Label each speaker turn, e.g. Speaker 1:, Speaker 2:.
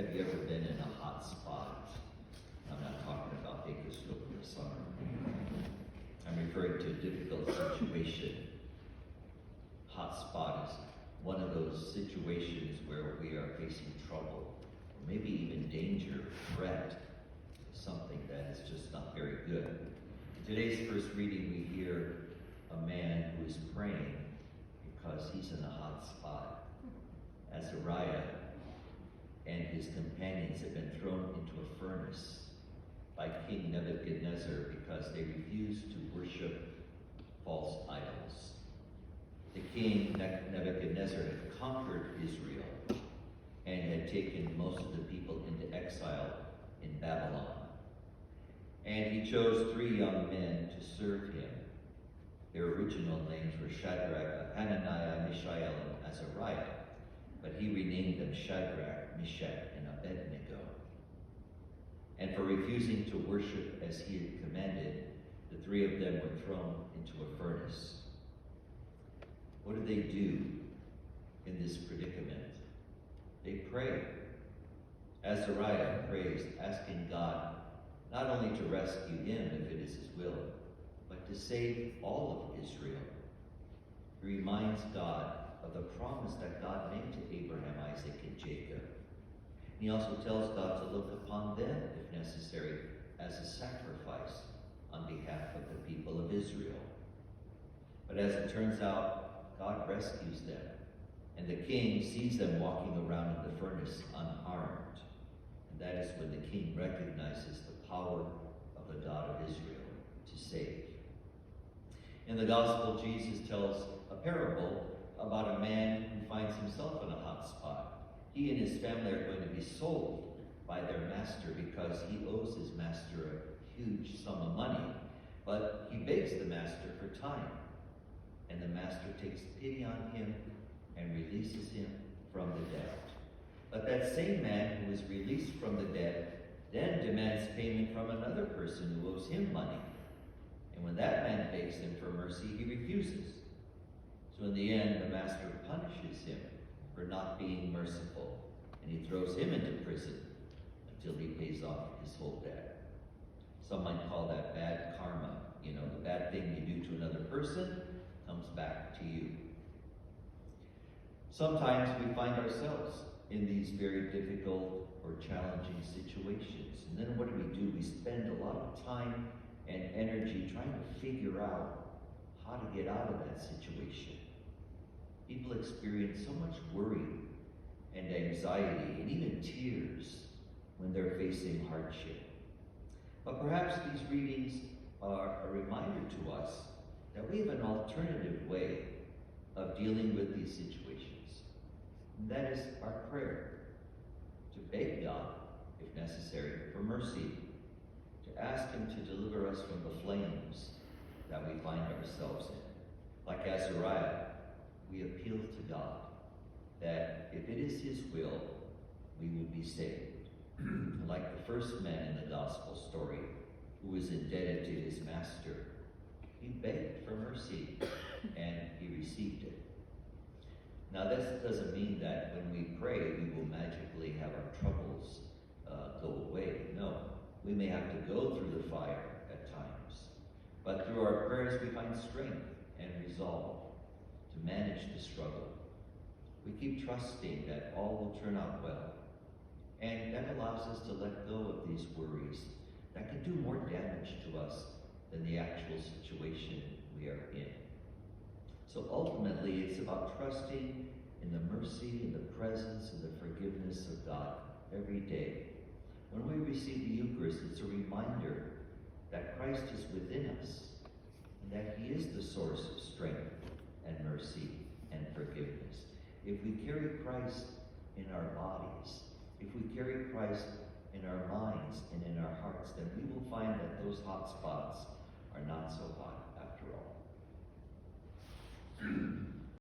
Speaker 1: Have you ever been in a hot spot? I'm not talking about Bakersfield in the summer. I'm referring to a difficult situation. Hot spot is one of those situations where we are facing trouble, or maybe even danger, threat, something that is just not very good. In today's first reading, we hear a man who is praying because he's in a hot spot. Azariah and his companions have been thrown into a furnace by King Nebuchadnezzar because they refused to worship false idols. The king Nebuchadnezzar had conquered Israel and had taken most of the people into exile in Babylon. And he chose 3 young men to serve him. Their original names were Shadrach, Hananiah, Mishael, and Azariah, but he renamed them Shadrach, Meshach, and Abednego. And for refusing to worship as he had commanded, the 3 of them were thrown into a furnace. What do they do in this predicament? They pray. Azariah prays, asking God not only to rescue him if it is his will, but to save all of Israel. He reminds God of the promise that God made to Abraham, Isaac, and Jacob. He also tells God to look upon them, if necessary, as a sacrifice on behalf of the people of Israel. But as it turns out, God rescues them, and the king sees them walking around in the furnace unharmed. And that is when the king recognizes the power of the God of Israel to save. In the gospel, Jesus tells a parable about a man who finds himself in a hot spot. He and his family are going to be sold by their master because he owes his master a huge sum of money. But he begs the master for time. And the master takes pity on him and releases him from the debt. But that same man who is released from the debt then demands payment from another person who owes him money. And when that man begs him for mercy, he refuses. So in the end, the master punishes him for not being merciful, and he throws him into prison until he pays off his whole debt. Some might call that bad karma. You know, the bad thing you do to another person comes back to you. Sometimes we find ourselves in these very difficult or challenging situations. And then what do? We spend a lot of time and energy trying to figure out how to get out of that situation. People experience so much worry and anxiety and even tears when they're facing hardship. But perhaps these readings are a reminder to us that we have an alternative way of dealing with these situations. And that is our prayer, to beg God, if necessary, for mercy, to ask him to deliver us from the flames that we find ourselves in. Like Azariah, we appeal to God that if it is his will, we will be saved. Like the first man in the gospel story who was indebted to his master, he begged for mercy and he received it. Now this doesn't mean that when we pray we will magically have our troubles go away. No, we may have to go through the fire at times, but through our prayers we find strength and resolve to manage the struggle. We keep trusting that all will turn out well, and that allows us to let go of these worries that can do more damage to us than the actual situation we are in. So ultimately, it's about trusting in the mercy and the presence and the forgiveness of God every day. When we receive the Eucharist, it's a reminder that Christ is within us and that he is the source of strength and mercy and forgiveness. If we carry Christ in our bodies, if we carry Christ in our minds and in our hearts, then we will find that those hot spots are not so hot after all.